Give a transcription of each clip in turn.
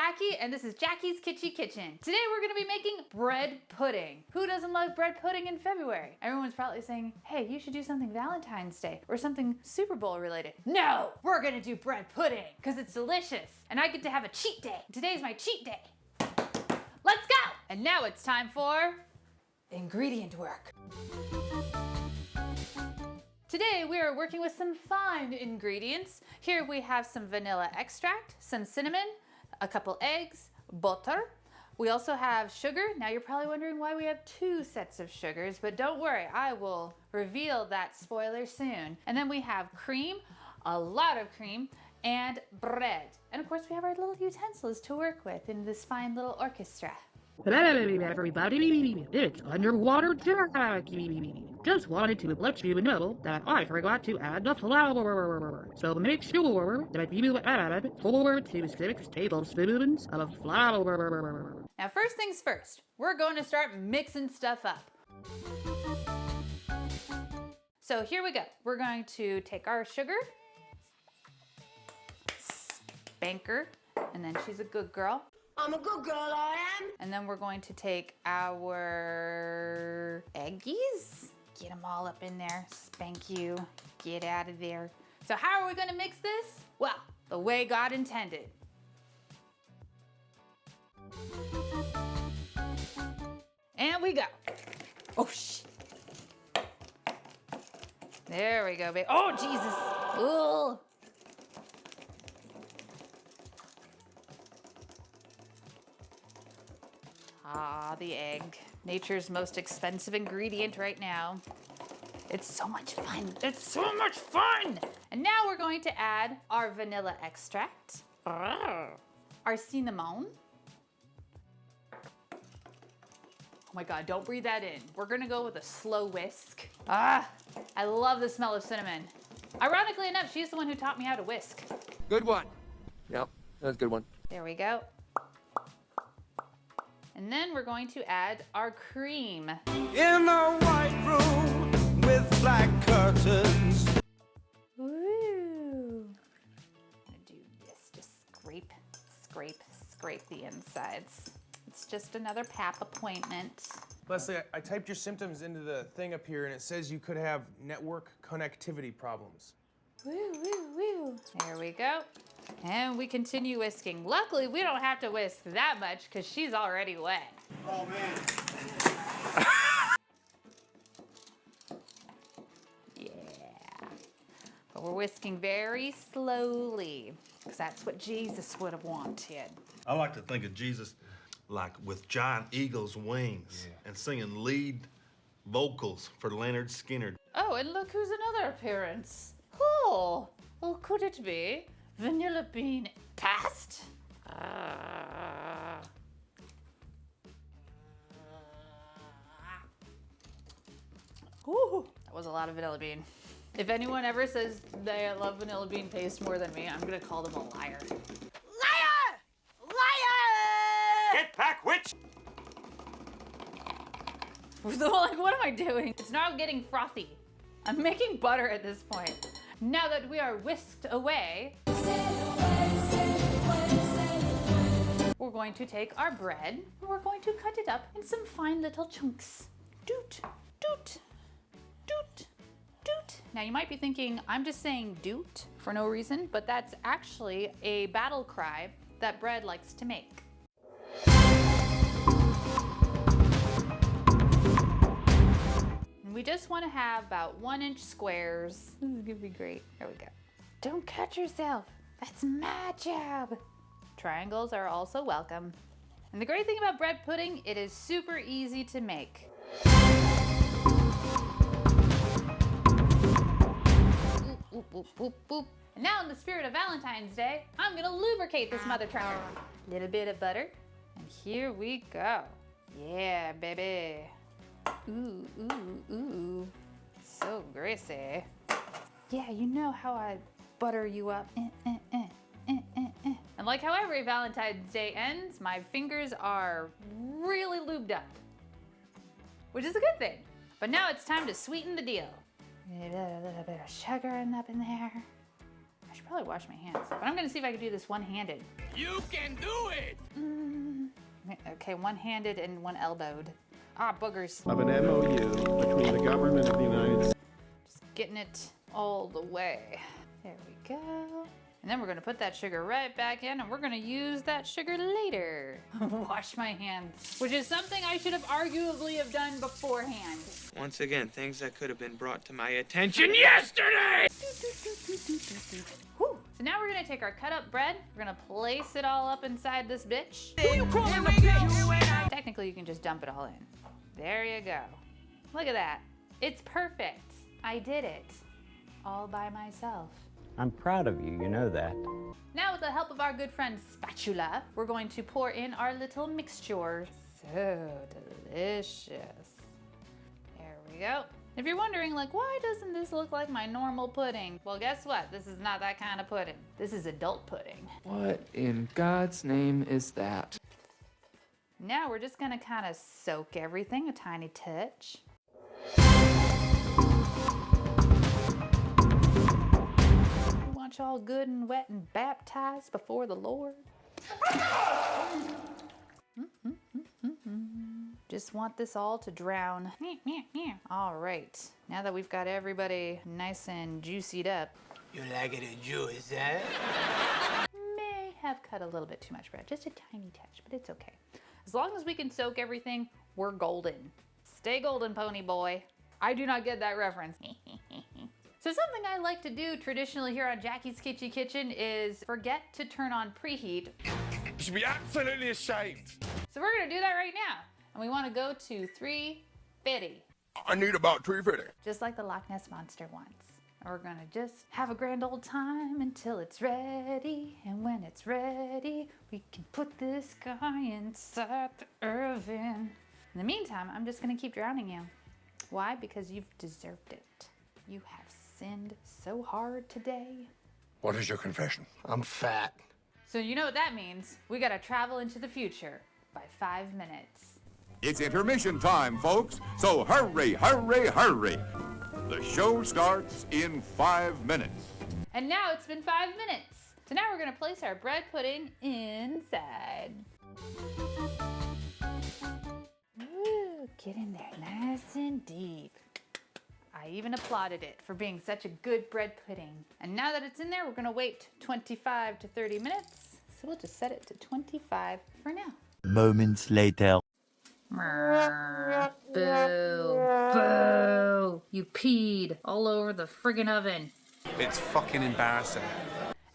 Jackie, and this is Jackie's Kitchy Kitchen. Today we're gonna be making bread pudding. Who doesn't love bread pudding in February? Everyone's probably saying, hey, you should do something Valentine's Day or something Super Bowl related. No, we're gonna do bread pudding because it's delicious and I get to have a cheat day. Today's my cheat day. Let's go! And now it's time for ingredient work. Today we are working with some fine ingredients. Here we have some vanilla extract, some cinnamon, a couple eggs, butter. We also have sugar. Now you're probably wondering why we have two sets of sugars, but don't worry, I will reveal that spoiler soon. And then we have cream, a lot of cream, and bread. And of course we have our little utensils to work with in this fine little orchestra. Everybody, it's underwater Jackie. Just wanted to let you know that I forgot to add the flour. So make sure that you add 4 to 6 tablespoons of flour. Now first things first, we're going to start mixing stuff up. So here we go. We're going to take our sugar, spank her, and then she's a good girl. I'm a good girl, I am. And then we're going to take our eggies, get them all up in there, spank you, get out of there. So how are we gonna mix this? Well, the way God intended. And we go. Oh, shit. There we go, babe. Oh, Jesus. Ugh. Ah, the egg. Nature's most expensive ingredient right now. It's so much fun. It's so much fun! And now we're going to add our vanilla extract, our cinnamon. Oh my God, don't breathe that in. We're gonna go with a slow whisk. Ah, I love the smell of cinnamon. Ironically enough, she's the one who taught me how to whisk. Good one. Yep, that's a good one. There we go. And then we're going to add our cream. In a white room with black curtains. Woo! I'm gonna do this, just scrape, scrape, scrape the insides. It's just another pap appointment. Leslie, I typed your symptoms into the thing up here and it says you could have network connectivity problems. Woo, woo, woo. There we go. And we continue whisking. Luckily, we don't have to whisk that much because she's already wet. Oh, man. Yeah. But we're whisking very slowly because that's what Jesus would have wanted. I like to think of Jesus like with giant eagle's wings and singing lead vocals for Leonard Skinner. Oh, and look who's another appearance. Oh, well, could it be Vanilla Bean past? Ooh, that was a lot of vanilla bean. If anyone ever says they love vanilla bean paste more than me, I'm gonna call them a liar. Liar! Liar! Get back, witch! Like, what am I doing? It's now getting frothy. I'm making butter at this point. Now that we are whisked away, we're going to take our bread and we're going to cut it up in some fine little chunks. Doot, doot, doot, doot. Now you might be thinking, I'm just saying doot for no reason, but that's actually a battle cry that bread likes to make. We just want to have about 1-inch squares. This is gonna be great. There we go. Don't cut yourself. That's my job. Triangles are also welcome. And the great thing about bread pudding, it is super easy to make. Boop, boop, boop, boop, boop. And now in the spirit of Valentine's Day, I'm gonna lubricate this mother trucker. Little bit of butter, and here we go. Yeah, baby. Ooh, ooh, ooh, so greasy. Yeah, you know how I butter you up. And like how every Valentine's Day ends, my fingers are really lubed up, which is a good thing. But now it's time to sweeten the deal. A little bit of sugar up in there. Mashed should probably wash my hands. But I'm gonna see if I can do this one-handed. You can do it! Okay, one-handed and one elbowed. Ah, boogers. Of an MOU between the government of the United States. Just getting it all the way. There we go. And then we're gonna put that sugar right back in, and we're gonna use that sugar later. Wash my hands, which is something I should have arguably have done beforehand. Once again, things that could have been brought to my attention yesterday! Whew. So now we're gonna take our cut up bread, we're gonna place it all up inside this bitch. Technically, you can just dump it all in. There you go. Look at that. It's perfect. I did it. All by myself. I'm proud of you, you know that. Now with the help of our good friend spatula, we're going to pour in our little mixture. So delicious. There we go. If you're wondering, like, why doesn't this look like my normal pudding? Well, guess what? This is not that kind of pudding. This is adult pudding. What in God's name is that? Now we're just gonna kind of soak everything a tiny touch. We want you all good and wet and baptized before the Lord. Just want this all to drown. All right, now that we've got everybody nice and juicied up. You like it in juice, eh? May have cut a little bit too much bread, just a tiny touch, but it's okay. As long as we can soak everything, we're golden. Stay golden, pony boy. I do not get that reference. So something I like to do traditionally here on Jackie's Kitchy Kitchen is forget to turn on preheat. You should be absolutely ashamed. So we're gonna do that right now. And we wanna go to 350. I need about 350. Just like the Loch Ness Monster once. And we're gonna just have a grand old time until it's ready. And when it's ready, we can put this guy inside the oven. In the meantime, I'm just gonna keep drowning you. Why? Because you've deserved it. You have sinned so hard today. What is your confession? I'm fat. So you know what that means. We gotta travel into the future by 5 minutes. It's intermission time, folks, so hurry, hurry, hurry. The show starts in 5 minutes. And now it's been 5 minutes. So now we're gonna place our bread pudding inside. Ooh, get in there nice and deep. I even applauded it for being such a good bread pudding. And now that it's in there, we're gonna wait 25 to 30 minutes. So we'll just set it to 25 for now. Moments later. Boo, boo. You peed all over the friggin' oven. It's fucking embarrassing.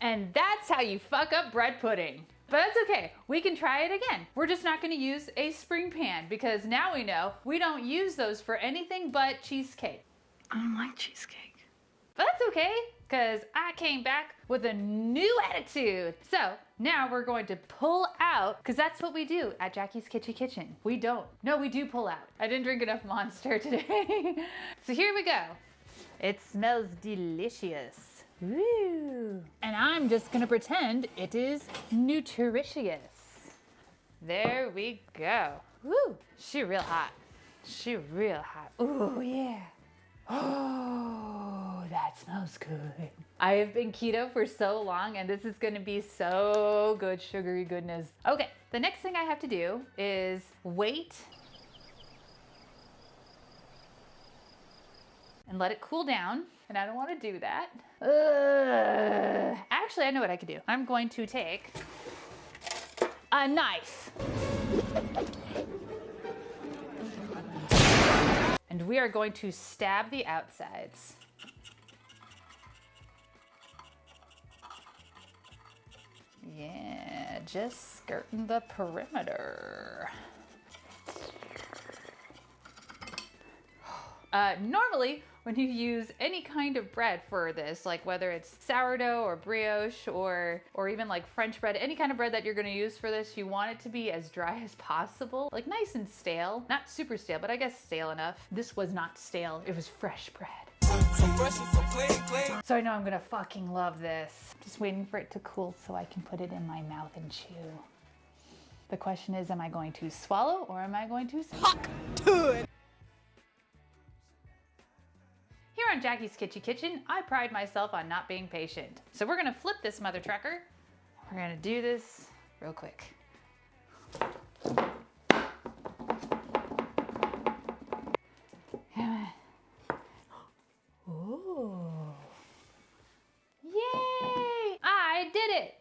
And that's how you fuck up bread pudding. But that's okay, we can try it again. We're just not gonna use a spring pan because now we know we don't use those for anything but cheesecake. I don't like cheesecake. But that's okay, because I came back with a new attitude. So now we're going to pull out, because that's what we do at Jackie's Kitchy Kitchen. We don't. No, we do pull out. I didn't drink enough Monster today. So here we go. It smells delicious. Woo. And I'm just gonna pretend it is nutritious. There we go. Woo. She real hot. She real hot. Ooh, yeah. Oh, that smells good. I have been keto for so long and this is gonna be so good, sugary goodness. Okay, the next thing I have to do is wait and let it cool down. And I don't wanna do that. Actually, I know what I could do. I'm going to take a knife. And we are going to stab the outsides. Yeah, just skirting the perimeter. Normally, when you use any kind of bread for this, like whether it's sourdough or brioche or even like French bread, any kind of bread that you're gonna use for this, you want it to be as dry as possible, like nice and stale. Not super stale, but I guess stale enough. This was not stale, it was fresh bread. So I know I'm gonna fucking love this. Just waiting for it to cool so I can put it in my mouth and chew. The question is, am I going to swallow or am I going to suck to it? Here on Jackie's Kitchy Kitchen, I pride myself on not being patient. So we're gonna flip this mother trucker. We're gonna do this real quick. Ooh. Yay! I did it!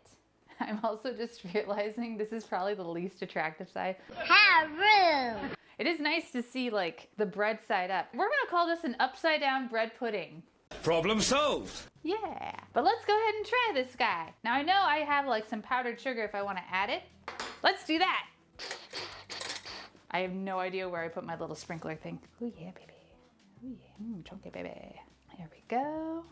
I'm also just realizing this is probably the least attractive side. How rude! It is nice to see like the bread side up. We're gonna call this an upside down bread pudding. Problem solved. Yeah, but let's go ahead and try this guy. Now I know I have like some powdered sugar if I want to add it. Let's do that. I have no idea where I put my little sprinkler thing. Oh yeah, baby. Oh yeah, chunky baby. There we go.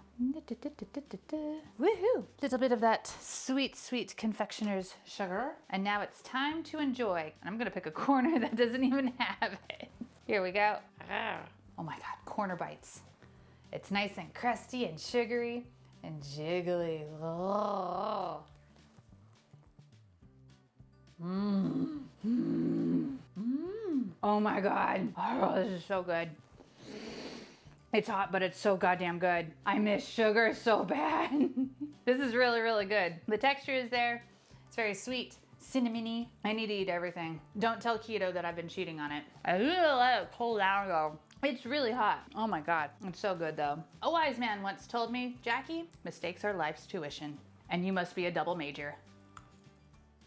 Woohoo! Little bit of that sweet, sweet confectioner's sugar. And now it's time to enjoy. And I'm gonna pick a corner that doesn't even have it. Here we go. Oh my God, corner bites. It's nice and crusty and sugary and jiggly. Oh. Mmm. Mmm. Mmm. Oh my God. Oh, this is so good. It's hot, but it's so goddamn good. I miss sugar so bad. This is really, really good. The texture is there. It's very sweet, cinnamony. I need to eat everything. Don't tell keto that I've been cheating on it. I really let it cool down though. It's really hot. Oh my God, it's so good though. A wise man once told me, Jackie, mistakes are life's tuition, and you must be a double major.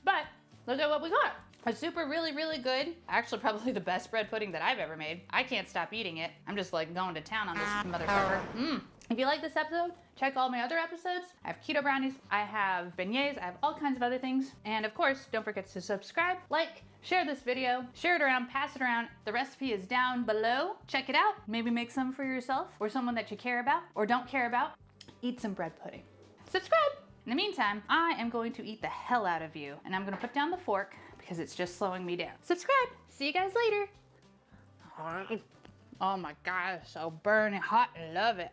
But look at what we got. A super really, really good, actually probably the best bread pudding that I've ever made. I can't stop eating it. I'm just like going to town on this motherfucker. If you like this episode, check all my other episodes. I have keto brownies, I have beignets, I have all kinds of other things. And of course, don't forget to subscribe, like, share this video, share it around, pass it around. The recipe is down below. Check it out. Maybe make some for yourself or someone that you care about or don't care about. Eat some bread pudding. Subscribe. In the meantime, I am going to eat the hell out of you, and I'm gonna put down the fork because it's just slowing me down. Subscribe. See you guys later. Oh my God, it's so burning hot. I love it.